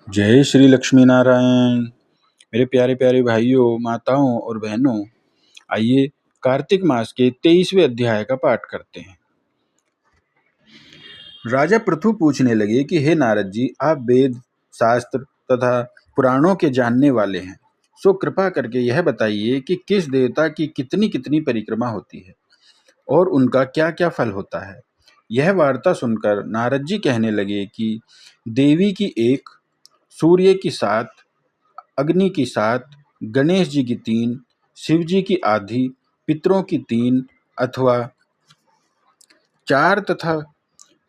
जय श्री लक्ष्मी नारायण। मेरे प्यारे प्यारे भाइयों, माताओं और बहनों, आइए कार्तिक मास के 23वें अध्याय का पाठ करते हैं। राजा पृथु पूछने लगे कि हे नारद जी, आप वेद शास्त्र तथा पुराणों के जानने वाले हैं, सो कृपा करके यह बताइए कि किस देवता की कितनी कितनी परिक्रमा होती है और उनका क्या क्या फल होता है। यह वार्ता सुनकर नारद जी कहने लगे कि देवी की 1, सूर्य की 7, अग्नि की 7, गणेश जी की 3, शिव जी की आधी, पितरों की 3 अथवा 4 तथा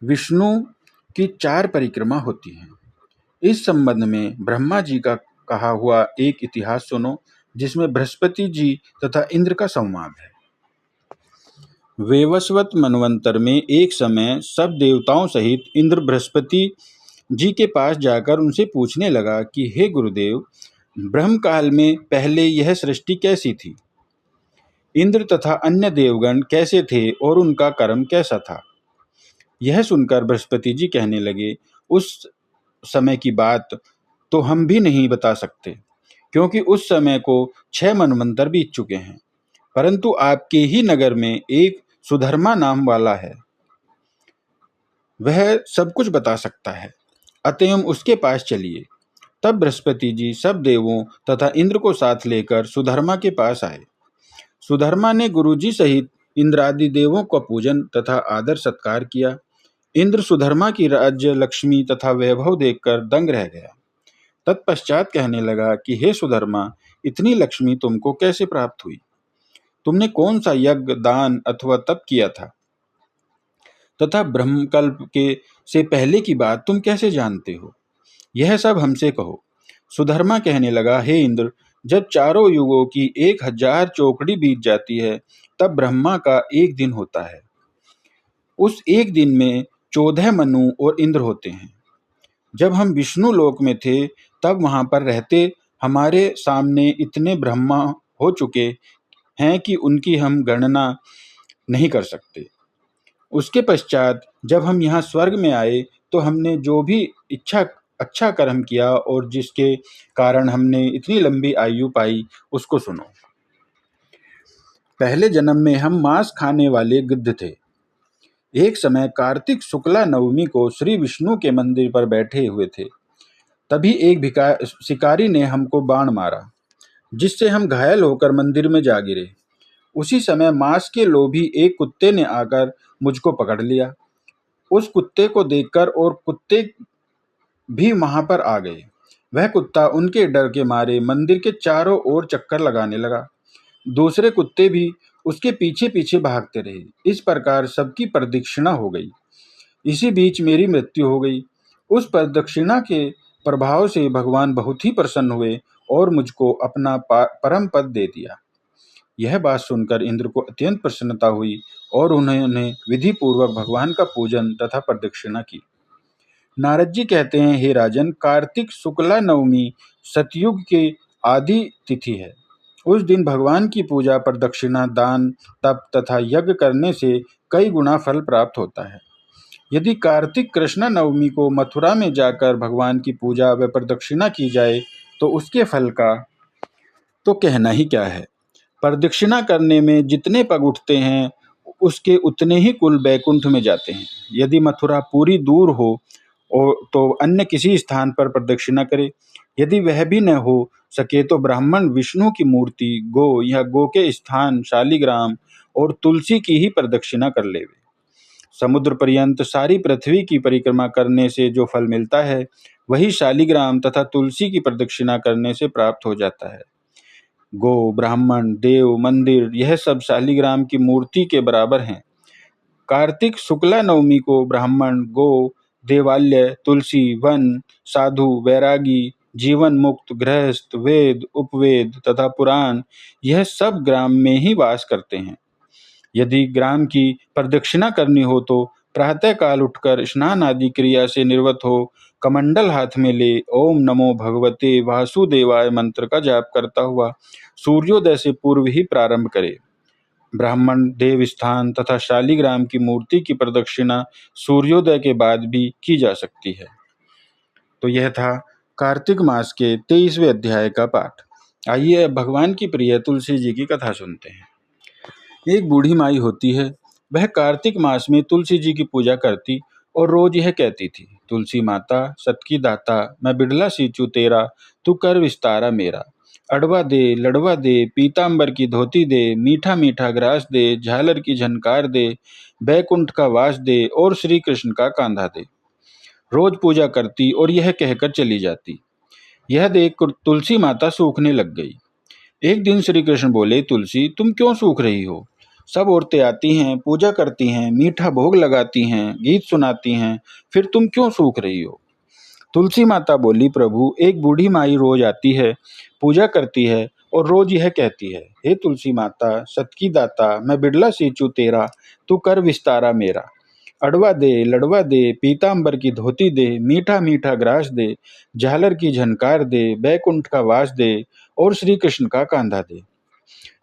विष्णु की 4 परिक्रमा होती है। इस संबंध में ब्रह्मा जी का कहा हुआ एक इतिहास सुनो, जिसमें बृहस्पति जी तथा इंद्र का संवाद है। वैवस्वत मनवंतर में एक समय सब देवताओं सहित इंद्र बृहस्पति जी के पास जाकर उनसे पूछने लगा कि हे गुरुदेव, ब्रह्म काल में पहले यह सृष्टि कैसी थी? इंद्र तथा अन्य देवगण कैसे थे और उनका कर्म कैसा था? यह सुनकर बृहस्पति जी कहने लगे, उस समय की बात तो हम भी नहीं बता सकते, क्योंकि उस समय को 6 मनवंतर बीत चुके हैं। परंतु आपके ही नगर में एक सुधर्मा नाम वाला है, वह सब कुछ बता सकता है, अतएव उसके पास चलिए। तब बृहस्पति जी सब देवों तथा इंद्र को साथ लेकर सुधर्मा के पास आए। सुधर्मा ने गुरुजी सहित इंद्रादि देवों का पूजन तथा आदर सत्कार किया। इंद्र सुधर्मा की राज्य लक्ष्मी तथा वैभव देखकर दंग रह गया। तत्पश्चात कहने लगा कि हे सुधर्मा, इतनी लक्ष्मी तुमको कैसे प्राप्त हुई? तुमने कौन सा यज्ञ, दान अथवा तप किया था? तथा ब्रह्मकल्प के से पहले की बात तुम कैसे जानते हो? यह सब हमसे कहो। सुधर्मा कहने लगा, हे इंद्र, जब चारों युगों की 1000 चौकड़ी बीत जाती है, तब ब्रह्मा का एक दिन होता है। उस एक दिन में 14 मनु और इंद्र होते हैं। जब हम विष्णु लोक में थे, तब वहां पर रहते हमारे सामने इतने ब्रह्मा हो चुके हैं कि उनकी हम गणना नहीं कर सकते। उसके पश्चात जब हम यहाँ स्वर्ग में आए, तो हमने जो भी अच्छा कर्म किया और जिसके कारण हमने इतनी लंबी आयु पाई, उसको सुनो। पहले जन्म में हम मांस खाने वाले गिद्ध थे। एक समय कार्तिक शुक्ला नवमी को श्री विष्णु के मंदिर पर बैठे हुए थे। तभी एक शिकारी ने हमको बाण मारा, जिससे हम घायल होकर मंदिर में जा गिरे। उसी समय मांस के लोभी एक कुत्ते ने आकर मुझको पकड़ लिया। उस कुत्ते को देखकर और कुत्ते भी वहां पर आ गए। वह कुत्ता उनके डर के मारे मंदिर के चारों ओर चक्कर लगाने लगा। दूसरे कुत्ते भी उसके पीछे पीछे भागते रहे। इस प्रकार सबकी प्रदक्षिणा हो गई। इसी बीच मेरी मृत्यु हो गई। उस प्रदक्षिणा के प्रभाव से भगवान बहुत ही प्रसन्न हुए और मुझको अपना परम पद दे दिया। यह बात सुनकर इंद्र को अत्यंत प्रसन्नता हुई और उन्होंने विधि पूर्वक भगवान का पूजन तथा प्रदक्षिणा की। नारद जी कहते हैं, हे राजन, कार्तिक शुक्ला नवमी सतयुग के आदि तिथि है। उस दिन भगवान की पूजा, प्रदक्षिणा, दान, तप तथा यज्ञ करने से कई गुना फल प्राप्त होता है। यदि कार्तिक कृष्णा नवमी को मथुरा में जाकर भगवान की पूजा व प्रदक्षिणा की जाए, तो उसके फल का तो कहना ही क्या है। प्रदक्षिणा करने में जितने पग उठते हैं, उसके उतने ही कुल बैकुंठ में जाते हैं। यदि मथुरा पूरी दूर हो और तो अन्य किसी स्थान पर प्रदक्षिणा करे। यदि वह भी न हो सके तो ब्राह्मण विष्णु की मूर्ति, गो या गो के स्थान, शालिग्राम और तुलसी की ही प्रदक्षिणा कर लेवे। समुद्र पर्यंत सारी पृथ्वी की परिक्रमा करने से जो फल मिलता है, वही शालिग्राम तथा तुलसी की प्रदक्षिणा करने से प्राप्त हो जाता है। गो, ब्राह्मण, देव, मंदिर, यह सब शालिग्राम की मूर्ति के बराबर हैं। कार्तिक शुक्ला नवमी को ब्राह्मण, गो, देवालय, तुलसी, वन, साधु, वैरागी, जीवन मुक्त, गृहस्थ, वेद, उपवेद तथा पुराण, यह सब ग्राम में ही वास करते हैं। यदि ग्राम की प्रदक्षिणा करनी हो तो प्रातः काल उठकर स्नान आदि क्रिया से निर्वत हो, कमंडल हाथ में ले ओम नमो भगवते वासुदेवाय मंत्र का जाप करता हुआ सूर्योदय से पूर्व ही प्रारंभ करे। ब्राह्मण, देव स्थान तथा शालिग्राम की मूर्ति की प्रदक्षिणा सूर्योदय के बाद भी की जा सकती है। तो यह था कार्तिक मास के 23वें अध्याय का पाठ। आइए अब भगवान की प्रिय तुलसी जी की कथा सुनते हैं। एक बूढ़ी माई होती है। वह कार्तिक मास में तुलसी जी की पूजा करती और रोज यह कहती थी, तुलसी माता सत की दाता, मैं बिड़ला सींचू तेरा, तू कर विस्तारा मेरा। अडवा दे लड़वा दे, पीतांबर की धोती दे, मीठा मीठा ग्रास दे, झालर की झनकार दे, बैकुंठ का वास दे और श्री कृष्ण का कांधा दे। रोज पूजा करती और यह कहकर चली जाती। यह देखकर तुलसी माता सूखने लग गई। एक दिन श्री कृष्ण बोले, तुलसी तुम क्यों सूख रही हो? सब औरतें आती हैं, पूजा करती हैं, मीठा भोग लगाती हैं, गीत सुनाती हैं, फिर तुम क्यों सूख रही हो? तुलसी माता बोली, प्रभु एक बूढ़ी माई रोज आती है, पूजा करती है और रोज यह कहती है, हे तुलसी माता सत की दाता, मैं बिड़ला सींचू तेरा, तू कर विस्तारा मेरा। अडवा दे लड़वा दे, पीतांबर की धोती दे, मीठा मीठा ग्रास दे, झालर की झनकार दे, बैकुंठ का वास दे और श्री कृष्ण का कांधा दे।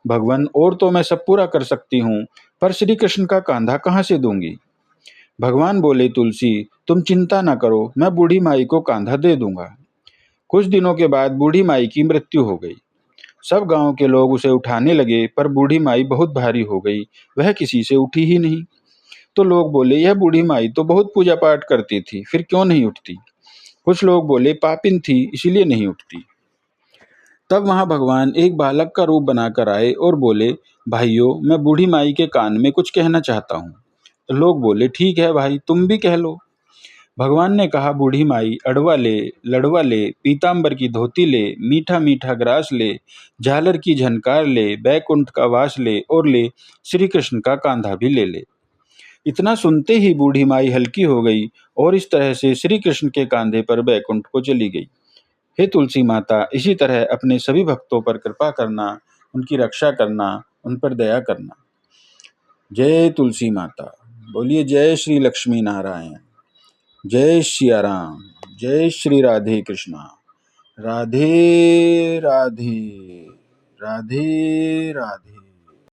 भगवान और तो मैं सब पूरा कर सकती हूँ, पर श्री कृष्ण का कांधा कहाँ से दूंगी? भगवान बोले, तुलसी तुम चिंता न करो, मैं बूढ़ी माई को कांधा दे दूंगा। कुछ दिनों के बाद बूढ़ी माई की मृत्यु हो गई। सब गांव के लोग उसे उठाने लगे, पर बूढ़ी माई बहुत भारी हो गई, वह किसी से उठी ही नहीं। तो लोग बोले, यह बूढ़ी माई तो बहुत पूजा पाठ करती थी, फिर क्यों नहीं उठती? कुछ लोग बोले, पापिन थी इसीलिए नहीं उठती। तब वहां भगवान एक बालक का रूप बनाकर आए और बोले, भाइयों मैं बूढ़ी माई के कान में कुछ कहना चाहता हूँ। तो लोग बोले, ठीक है भाई, तुम भी कह लो। भगवान ने कहा, बूढ़ी माई अडवा ले लड़वा ले, पीतांबर की धोती ले, मीठा मीठा ग्रास ले, झालर की झनकार ले, बैकुंठ का वास ले और ले श्री कृष्ण का कांधा भी ले। इतना सुनते ही बूढ़ी माई हल्की हो गई और इस तरह से श्री कृष्ण के कांधे पर बैकुंठ को चली गई। हे तुलसी माता, इसी तरह अपने सभी भक्तों पर कृपा करना, उनकी रक्षा करना, उन पर दया करना। जय तुलसी माता। बोलिए जय श्री लक्ष्मी नारायण। जय सिया राम। जय श्री राधे कृष्णा। राधे राधे। राधे राधे।